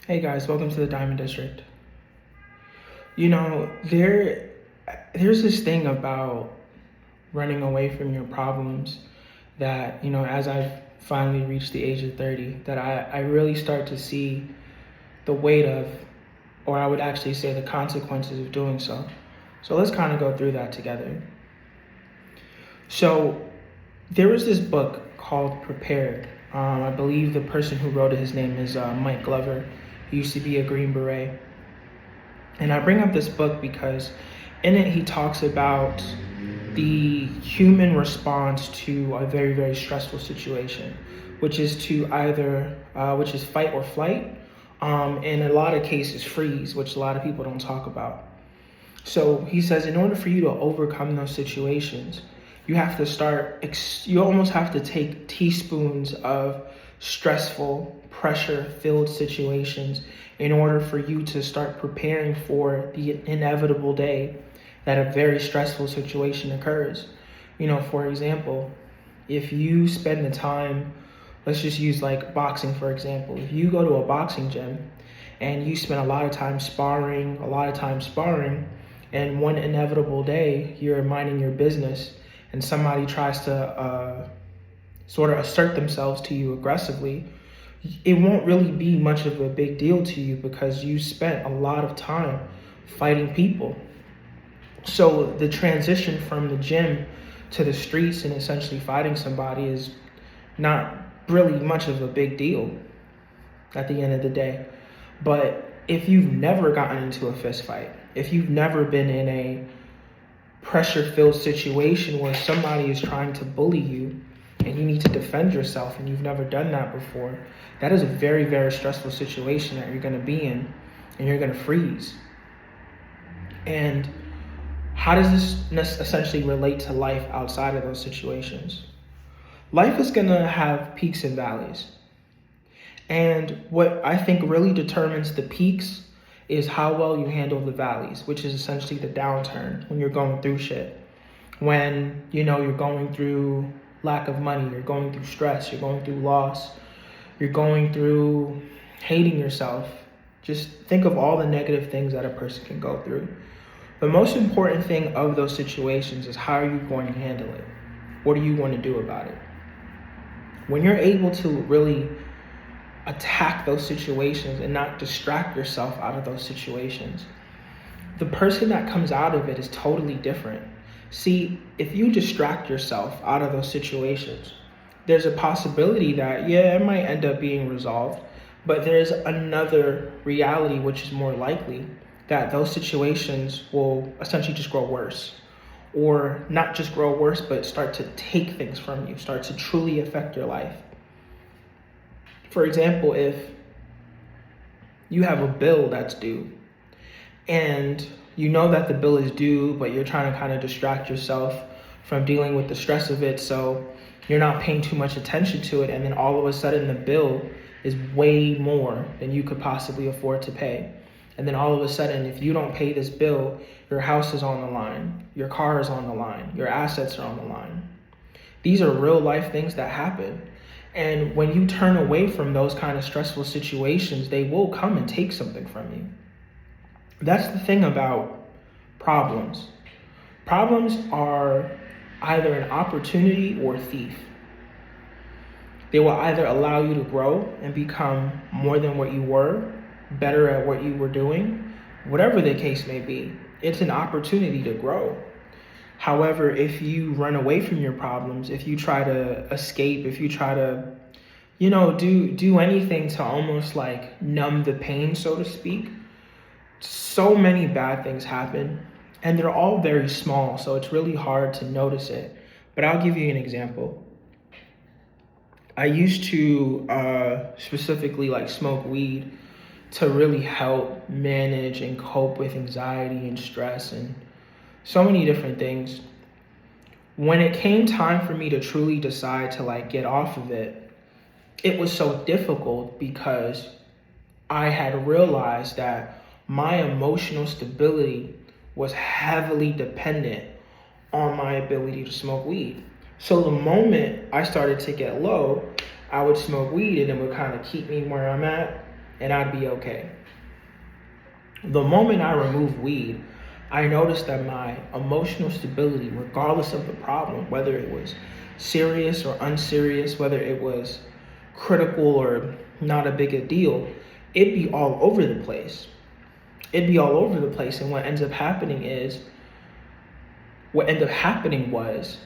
Hey guys, welcome to the Diamond District. You know, there's this thing about running away from your problems that, as I've finally reached the age of 30, that I really start to see the weight of, or I would actually say the consequences of doing so. So let's kind of go through that together. So there was this book called Prepared. I believe the person who wrote it, his name is Mike Glover. He used to be a Green Beret. And I bring up this book because in it he talks about the human response to a very, very stressful situation, which is which is fight or flight. In a lot of cases, freeze, which a lot of people don't talk about. So he says, in order for you to overcome those situations, you almost have to take teaspoons of stressful, pressure-filled situations in order for you to start preparing for the inevitable day that a very stressful situation occurs. For example, if you spend the time, let's just use like boxing, for example. If you go to a boxing gym and you spend a lot of time sparring, and one inevitable day you're minding your business and somebody tries to sort of assert themselves to you aggressively, it won't really be much of a big deal to you because you spent a lot of time fighting people. So the transition from the gym to the streets and essentially fighting somebody is not really much of a big deal at the end of the day. But if you've never gotten into a fist fight, if you've never been in a pressure-filled situation where somebody is trying to bully you and you need to defend yourself and you've never done that before, that is a very, very stressful situation that you're going to be in, and you're going to freeze. And how does this essentially relate to life outside of those situations? Life is going to have peaks and valleys. And what I think really determines the peaks is how well you handle the valleys, which is essentially the downturn when you're going through shit. When, you're going through lack of money, you're going through stress, you're going through loss, you're going through hating yourself. Just think of all the negative things that a person can go through. The most important thing of those situations is how are you going to handle it? What do you want to do about it? When you're able to really attack those situations and not distract yourself out of those situations, the person that comes out of it is totally different. See, if you distract yourself out of those situations, there's a possibility that, it might end up being resolved, but there's another reality which is more likely, that those situations will essentially just grow worse. Or not just grow worse, but start to take things from you, start to truly affect your life. For example, if you have a bill that's due and you know that the bill is due, but you're trying to kind of distract yourself from dealing with the stress of it, so you're not paying too much attention to it, and then all of a sudden the bill is way more than you could possibly afford to pay. And then all of a sudden, if you don't pay this bill, your house is on the line, your car is on the line, your assets are on the line. These are real life things that happen. And when you turn away from those kind of stressful situations, they will come and take something from you. That's the thing about problems. Problems are either an opportunity or a thief. They will either allow you to grow and become more than what you were, better at what you were doing, whatever the case may be. It's an opportunity to grow. However, if you run away from your problems, if you try to escape, if you try to, do anything to almost like numb the pain, so to speak, so many bad things happen, and they're all very small, so it's really hard to notice it. But I'll give you an example. I used to specifically like smoke weed to really help manage and cope with anxiety and stress and so many different things. When it came time for me to truly decide to like get off of it, it was so difficult because I had realized that my emotional stability was heavily dependent on my ability to smoke weed. So the moment I started to get low, I would smoke weed and it would kind of keep me where I'm at. and I'd be okay. The moment I removed weed, I noticed that my emotional stability, regardless of the problem, whether it was serious or unserious, whether it was critical or not a big a deal, it'd be all over the place. It'd be all over the place. And what ended up happening was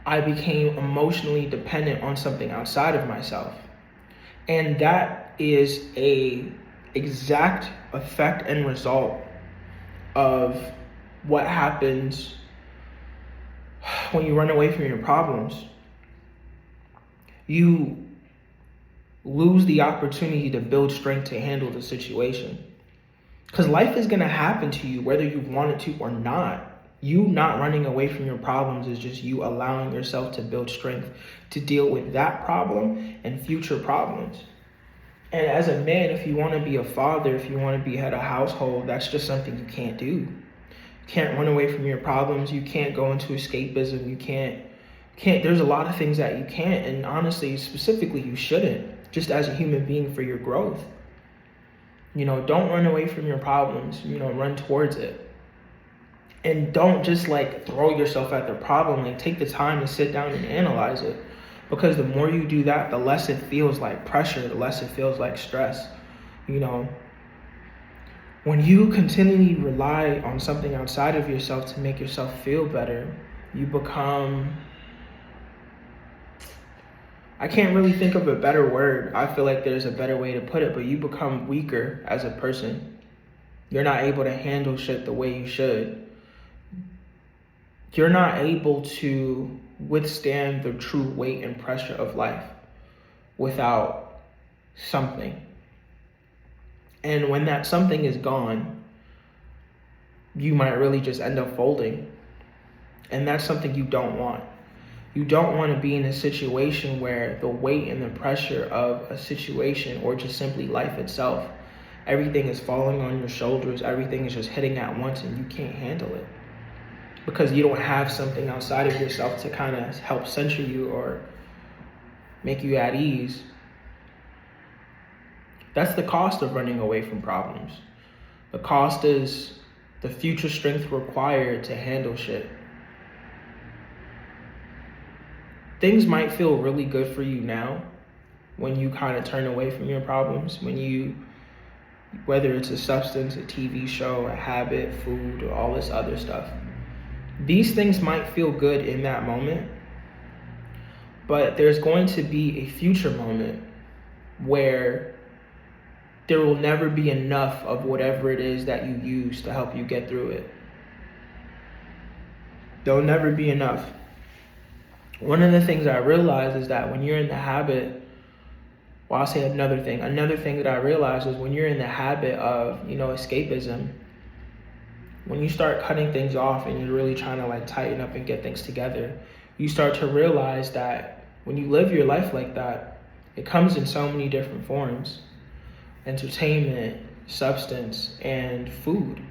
I became emotionally dependent on something outside of myself. And that is a exact effect and result of what happens when you run away from your problems. You lose the opportunity to build strength to handle the situation. Because life is going to happen to you whether you want it to or not. You not running away from your problems is just you allowing yourself to build strength to deal with that problem and future problems. And as a man, if you want to be a father, if you want to be head of household, that's just something you can't do. You can't run away from your problems. You can't go into escapism. You can't, there's a lot of things that you can't. And honestly, specifically, you shouldn't, just as a human being for your growth. Don't run away from your problems, run towards it. And don't just throw yourself at the problem. Take the time to sit down and analyze it. Because the more you do that, the less it feels like pressure, the less it feels like stress. When you continually rely on something outside of yourself to make yourself feel better, you become, I can't really think of a better word. I feel like there's a better way to put it, but you become weaker as a person. You're not able to handle shit the way you should. You're not able to withstand the true weight and pressure of life without something. And when that something is gone, you might really just end up folding. And that's something you don't want. You don't want to be in a situation where the weight and the pressure of a situation, or just simply life itself, everything is falling on your shoulders, everything is just hitting at once and you can't handle it. Because you don't have something outside of yourself to kind of help center you or make you at ease. That's the cost of running away from problems. The cost is the future strength required to handle shit. Things might feel really good for you now when you kind of turn away from your problems, whether it's a substance, a TV show, a habit, food, or all this other stuff. These things might feel good in that moment, but there's going to be a future moment where there will never be enough of whatever it is that you use to help you get through it. There'll never be enough. One of the things I realized is that when you're in the habit, well, I'll say another thing that I realized is when you're in the habit of, escapism, when you start cutting things off and you're really trying to tighten up and get things together, you start to realize that when you live your life like that, it comes in so many different forms: entertainment, substance, and food.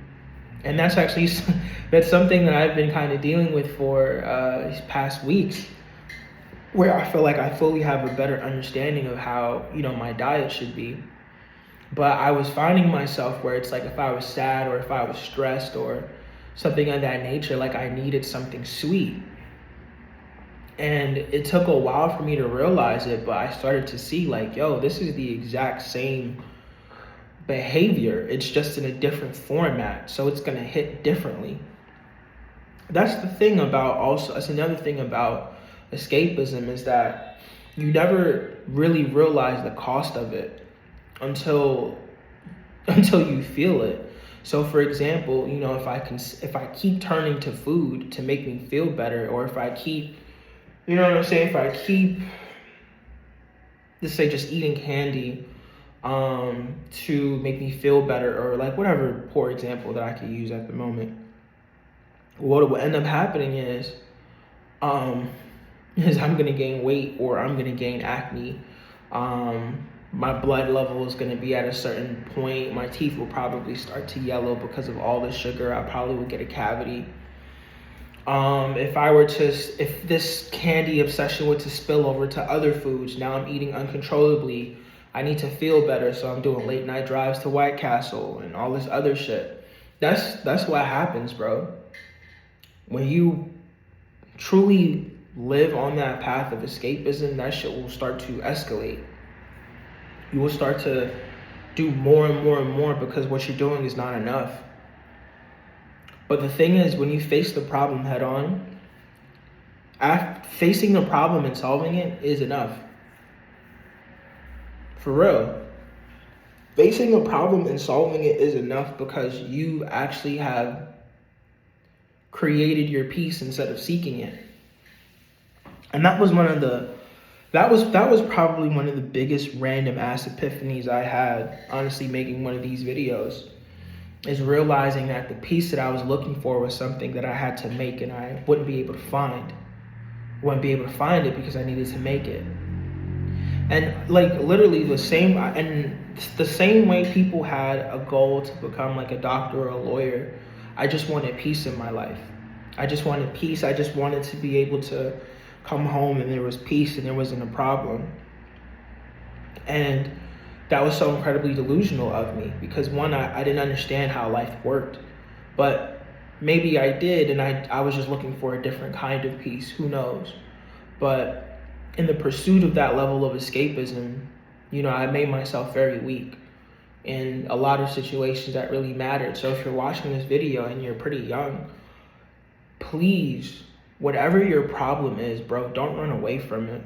And that's something that I've been kind of dealing with for these past weeks, where I feel like I fully have a better understanding of how, my diet should be. But I was finding myself where it's if I was sad or if I was stressed or something of that nature, I needed something sweet. And it took a while for me to realize it, but I started to see this is the exact same behavior. It's just in a different format, so it's gonna hit differently. That's another thing about escapism, is that you never really realize the cost of it until you feel it. So for example, if I keep turning to food to make me feel better, or if I keep, if I keep, let's say, just eating candy to make me feel better, or whatever poor example that I could use at the moment, what will end up happening is I'm gonna gain weight, or I'm gonna gain acne. My blood level is going to be at a certain point. My teeth will probably start to yellow because of all the sugar. I probably will get a cavity. If this candy obsession were to spill over to other foods, now I'm eating uncontrollably. I need to feel better, so I'm doing late night drives to White Castle and all this other shit. That's what happens, bro. When you truly live on that path of escapism, that shit will start to escalate. You will start to do more and more and more because what you're doing is not enough. But the thing is, when you face the problem head on, facing the problem and solving it is enough. For real. Facing a problem and solving it is enough because you actually have created your peace instead of seeking it. And that was probably one of the biggest random ass epiphanies I had, honestly, making one of these videos, is realizing that the peace that I was looking for was something that I had to make and I wouldn't be able to find. I wouldn't be able to find it because I needed to make it. And like literally the same way people had a goal to become like a doctor or a lawyer, I just wanted peace in my life. I just wanted peace. I just wanted to be able to come home and there was peace and there wasn't a problem. And that was so incredibly delusional of me because one, I didn't understand how life worked, but maybe I did, and I was just looking for a different kind of peace, who knows? But in the pursuit of that level of escapism, I made myself very weak in a lot of situations that really mattered. So if you're watching this video and you're pretty young, please, whatever your problem is, bro, don't run away from it.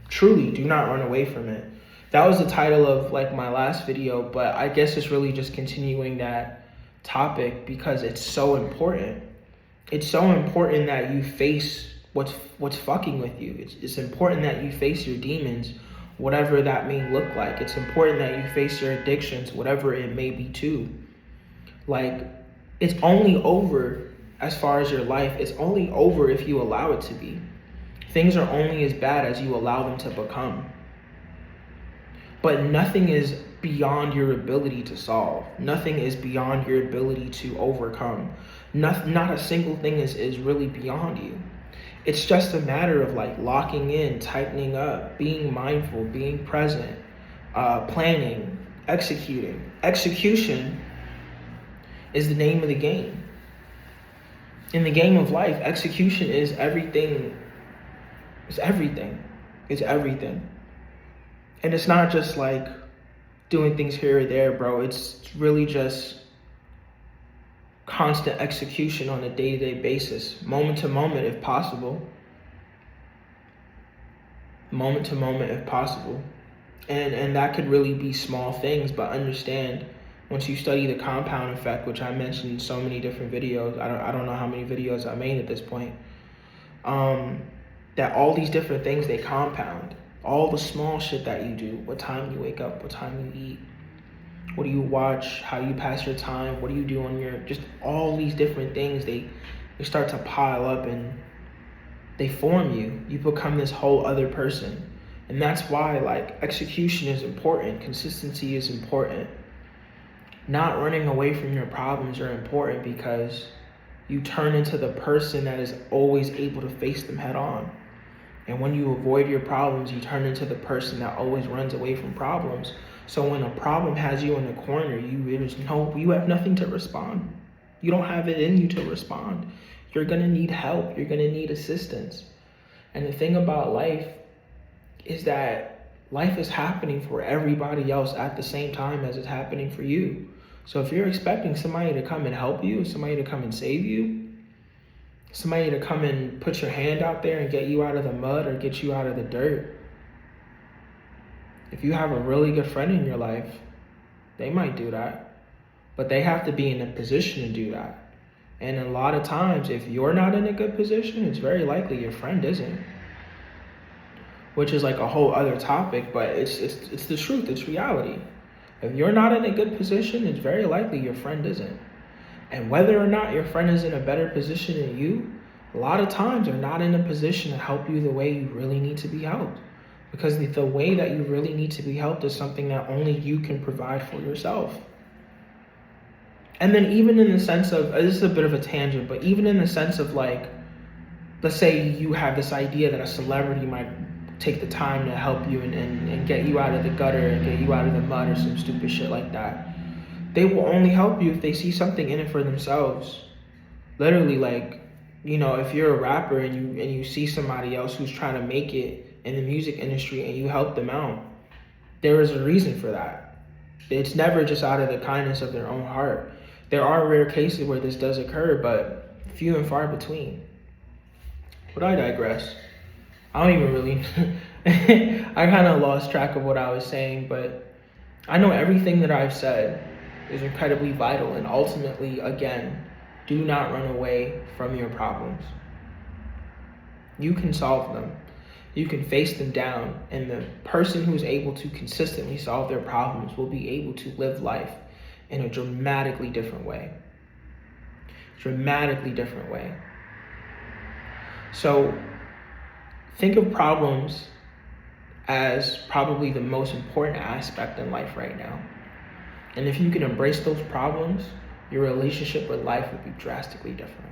Truly, do not run away from it. That was the title of like my last video, but I guess it's really just continuing that topic because it's so important. It's so important that you face what's fucking with you. It's important that you face your demons, whatever that may look like. It's important that you face your addictions, whatever it may be too. Like, it's only over as far as your life. It's only over if you allow it to be. Things are only as bad as you allow them to become. But nothing is beyond your ability to solve. Nothing is beyond your ability to overcome. Not a single thing is really beyond you. It's just a matter of like locking in, tightening up, being mindful, being present, planning, executing. Execution is the name of the game. In the game of life, execution is everything. It's everything. It's everything. And it's not just like doing things here or there, bro. It's really just constant execution on a day-to-day basis, moment to moment if possible. Moment to moment if possible. And that could really be small things, but understand, once you study the compound effect, which I mentioned in so many different videos, I don't know how many videos I made at this point, that all these different things, they compound. All the small shit that you do, what time you wake up, what time you eat, what do you watch, how you pass your time, what do you do on your, just all these different things, they start to pile up and they form you. You become this whole other person. And that's why like execution is important, consistency is important. Not running away from your problems are important because you turn into the person that is always able to face them head on. And when you avoid your problems, you turn into the person that always runs away from problems. So when a problem has you in a corner, you have nothing to respond. You don't have it in you to respond. You're gonna need help. You're gonna need assistance. And the thing about life is that life is happening for everybody else at the same time as it's happening for you. So if you're expecting somebody to come and help you, somebody to come and save you, somebody to come and put your hand out there and get you out of the mud or get you out of the dirt, if you have a really good friend in your life, they might do that, but they have to be in a position to do that. And a lot of times, if you're not in a good position, it's very likely your friend isn't, which is like a whole other topic, but it's the truth, it's reality. If you're not in a good position, it's very likely your friend isn't. And whether or not your friend is in a better position than you, a lot of times they're not in a position to help you the way you really need to be helped. Because the way that you really need to be helped is something that only you can provide for yourself. And then even in the sense of, this is a bit of a tangent, but even in the sense of like, let's say you have this idea that a celebrity might take the time to help you and get you out of the gutter and get you out of the mud or some stupid shit like that. They will only help you if they see something in it for themselves. Literally, like, if you're a rapper and you see somebody else who's trying to make it in the music industry and you help them out, there is a reason for that. It's never just out of the kindness of their own heart. There are rare cases where this does occur, but few and far between. But I digress. I don't even really, I kind of lost track of what I was saying, but I know everything that I've said is incredibly vital, and ultimately, again, do not run away from your problems. You can solve them. You can face them down, and the person who is able to consistently solve their problems will be able to live life in a dramatically different way. Dramatically different way. So think of problems as probably the most important aspect in life right now. And if you can embrace those problems, your relationship with life would be drastically different.